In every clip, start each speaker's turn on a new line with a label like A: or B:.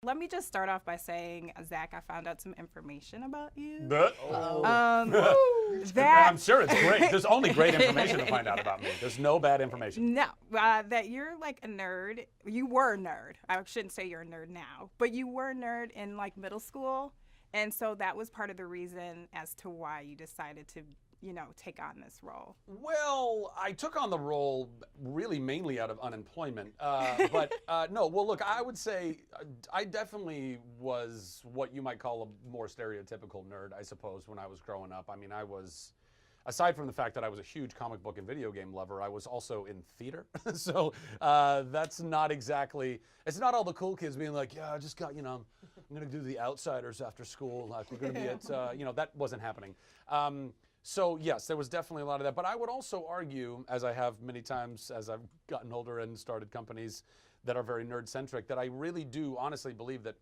A: Let me just start off by saying, Zach, I found out some information about you.
B: I'm sure it's great. There's only great information to find out about me. There's no bad information.
A: No, that you're like a nerd. You were a nerd. I shouldn't say you're a nerd now, but you were a nerd in like middle school. And so that was part of the reason as to why you decided to, take on this role.
B: Well, I took on the role really mainly out of unemployment. But no, well, look, I would say I definitely was what you might call a more stereotypical nerd, I suppose, when I was growing up. I mean, I was, aside from the fact that I was a huge comic book and video game lover, I was also in theater. So that's not exactly, it's not all the cool kids being like, yeah, I just got, I'm going to do The Outsiders after school. Like, we're going to be at, that wasn't happening. So yes, there was definitely a lot of that. But I would also argue, as I have many times as I've gotten older and started companies that are very nerd-centric, that I really do honestly believe that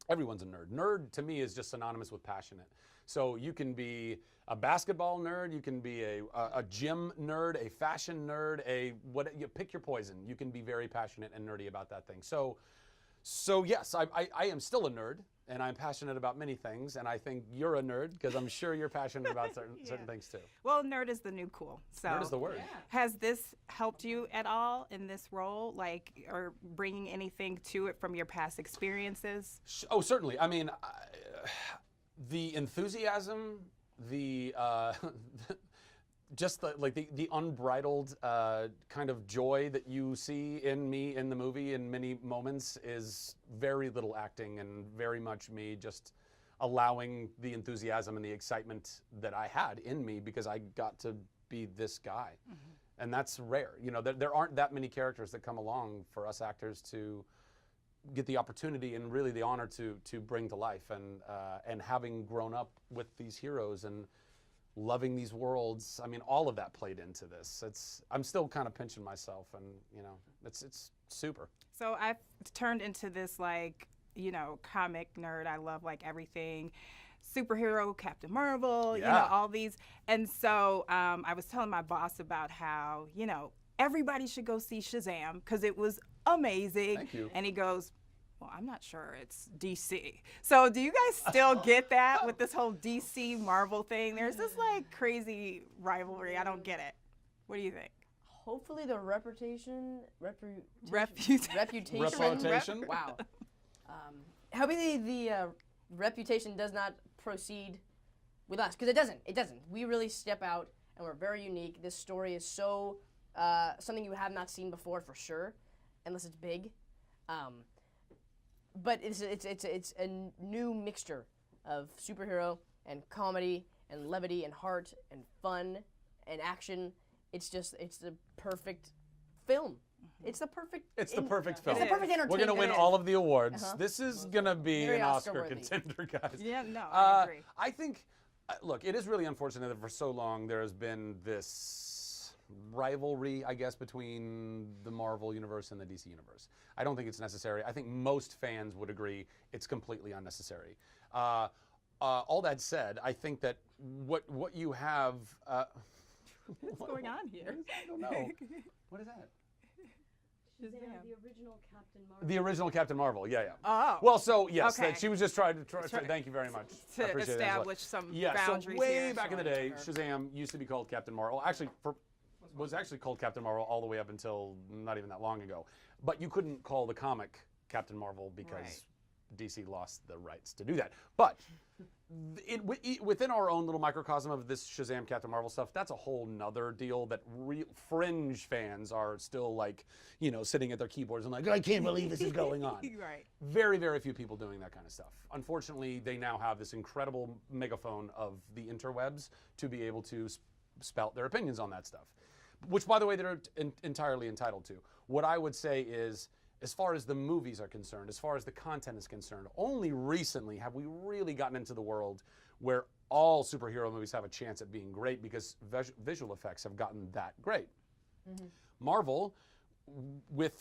B: everyone's a nerd. Nerd to me is just synonymous with passionate. So you can be a basketball nerd, you can be a gym nerd, a fashion nerd, you pick your poison. You can be very passionate and nerdy about that thing. So yes, I am still a nerd, and I'm passionate about many things, and I think you're a nerd because I'm sure you're passionate about certain things too.
A: Well, nerd is the new cool. So
B: nerd is the word. Yeah.
A: Has this helped you at all in this role, or bringing anything to it from your past experiences?
B: Oh, certainly. I mean, the enthusiasm, the just the unbridled kind of joy that you see in me in the movie in many moments is very little acting and very much me just allowing the enthusiasm and the excitement that I had in me because I got to be this guy. Mm-hmm. And that's rare. There aren't that many characters that come along for us actors to get the opportunity and really the honor to bring to life. And having grown up with these heroes and loving these worlds, I mean, all of that played into this. I'm still kind of pinching myself, and it's super. So
A: I've turned into this comic nerd. I love everything superhero, Captain Marvel, all these. And so I was telling my boss about how everybody should go see Shazam because it was amazing.
B: Thank you.
A: And he goes, well, I'm not sure it's DC. So do you guys still get that with this whole DC Marvel thing? There's this crazy rivalry. I don't get it. What do you think?
C: Hopefully the reputation. Wow. Hopefully the reputation does not proceed with us, because it doesn't. It doesn't. We really step out and we're very unique. This story is so something you have not seen before for sure, unless it's big. But it's a new mixture of superhero and comedy and levity and heart and fun and action. It's the perfect film. It's the perfect.
B: It's the perfect film.
C: It's the perfect entertainment.
B: We're gonna win all of the awards. This is gonna be an Oscar contender, guys.
A: Yeah, no, I agree.
B: I think, look, it is really unfortunate that for so long there has been this rivalry, I guess, between the Marvel universe and the DC universe. I don't think it's necessary. I think most fans would agree it's completely unnecessary. All that said, I think that what you have.
A: What's going on here?
B: I don't know. What is that?
C: The original Captain Marvel.
B: The original Captain Marvel, yeah.
A: Oh.
B: Well, so yes,
A: okay.
B: She was just trying to. Thank you very much.
A: To establish some boundaries.
B: So way
A: here.
B: back in the day, Shazam used to be called Captain Marvel. Actually, was actually called Captain Marvel all the way up until not even that long ago. But you couldn't call the comic Captain Marvel because DC lost the rights to do that. But within our own little microcosm of this Shazam Captain Marvel stuff, that's a whole nother deal that fringe fans are still sitting at their keyboards and I can't believe this is going on.
A: Right.
B: Very, very few people doing that kind of stuff. Unfortunately, they now have this incredible megaphone of the interwebs to be able to spout their opinions on that stuff, which, by the way, they're entirely entitled to. What I would say is, as far as the movies are concerned, as far as the content is concerned, only recently have we really gotten into the world where all superhero movies have a chance at being great because visual effects have gotten that great. Mm-hmm. Marvel,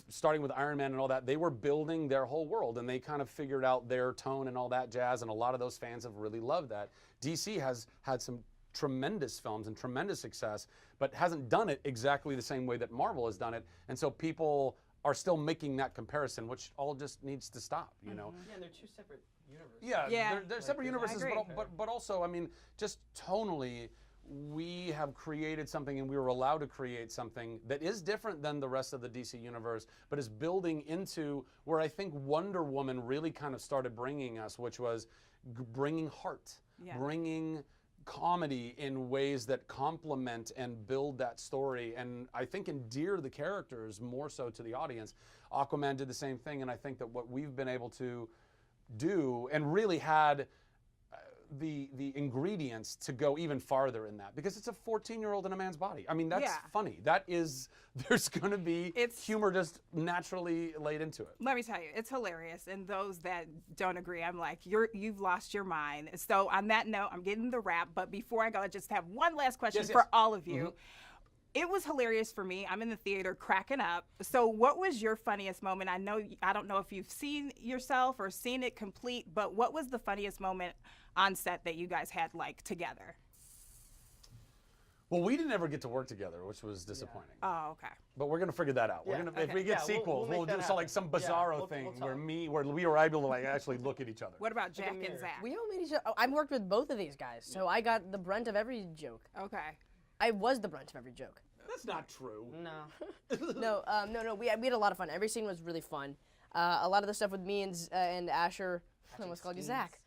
B: starting with Iron Man and all that, they were building their whole world and they kind of figured out their tone and all that jazz, and a lot of those fans have really loved that. DC has had some tremendous films and tremendous success, but hasn't done it exactly the same way that Marvel has done it, and so people are still making that comparison, which all just needs to stop, you know?
D: Yeah, and they're two separate universes.
A: Yeah.
B: They're separate universes,
A: agree.
B: but also, I mean, just tonally, we have created something, and we were allowed to create something that is different than the rest of the DC universe, but is building into where I think Wonder Woman really kind of started bringing us, which was bringing heart, bringing comedy in ways that complement and build that story, and I think endear the characters more so to the audience. Aquaman did the same thing, and I think that what we've been able to do and really had the ingredients to go even farther in that, because it's a 14-year-old in a man's body. I mean, that's funny. That is, there's going to be humor just naturally laid into it.
A: Let me tell you, it's hilarious. And those that don't agree, I'm like, you've lost your mind. So on that note, I'm getting the wrap. But before I go, I just have one last question for all of you. It was hilarious for me. I'm in the theater cracking up. So what was your funniest moment? I don't know if you've seen yourself or seen it complete, but what was the funniest moment on set that you guys had like together?
B: Well, we didn't ever get to work together, which was disappointing.
A: Oh, okay.
B: But we're gonna figure that out. We're gonna, if we get sequels, we'll do like some bizarro thing where we were able to like actually look at each other.
A: What about Jack and Zach?
C: We all made each other. Oh, I've worked with both of these guys, so I got the brunt of every joke.
A: Okay.
C: I was the brunt of every joke.
B: That's not true.
D: No.
C: No. We had a lot of fun. Every scene was really fun. A lot of the stuff with me and Asher, I almost called you Zach,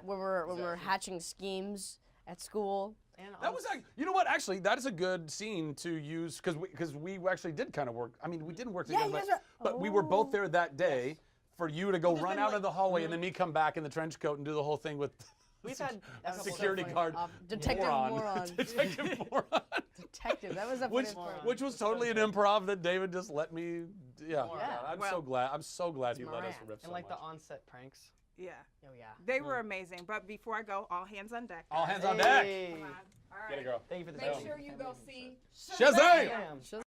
C: when we're hatching schemes at school.
D: And
B: that was, you know what? Actually, that is a good scene to use because we actually did kind of work. I mean, we didn't work together, but we were both there that day for you to go run out of the hallway and then me come back in the trench coat and do the whole thing with.
D: We've had
B: security guard,
C: Detective Moron.
B: Detective Moron.
C: Detective. That was a
B: which was totally an improv that David just let me. Yeah. I'm so glad. I'm so glad he let us riff so
D: and like
B: much.
D: the on-set pranks.
A: Yeah.
C: Oh yeah.
A: They were amazing. But before I go, all hands on deck.
B: All hands on deck.
D: Hey.
A: Come on. All right.
B: Get it, girl.
D: Thank you for the
A: Make
D: show.
A: sure you go see
B: Shazam!
C: Shazam.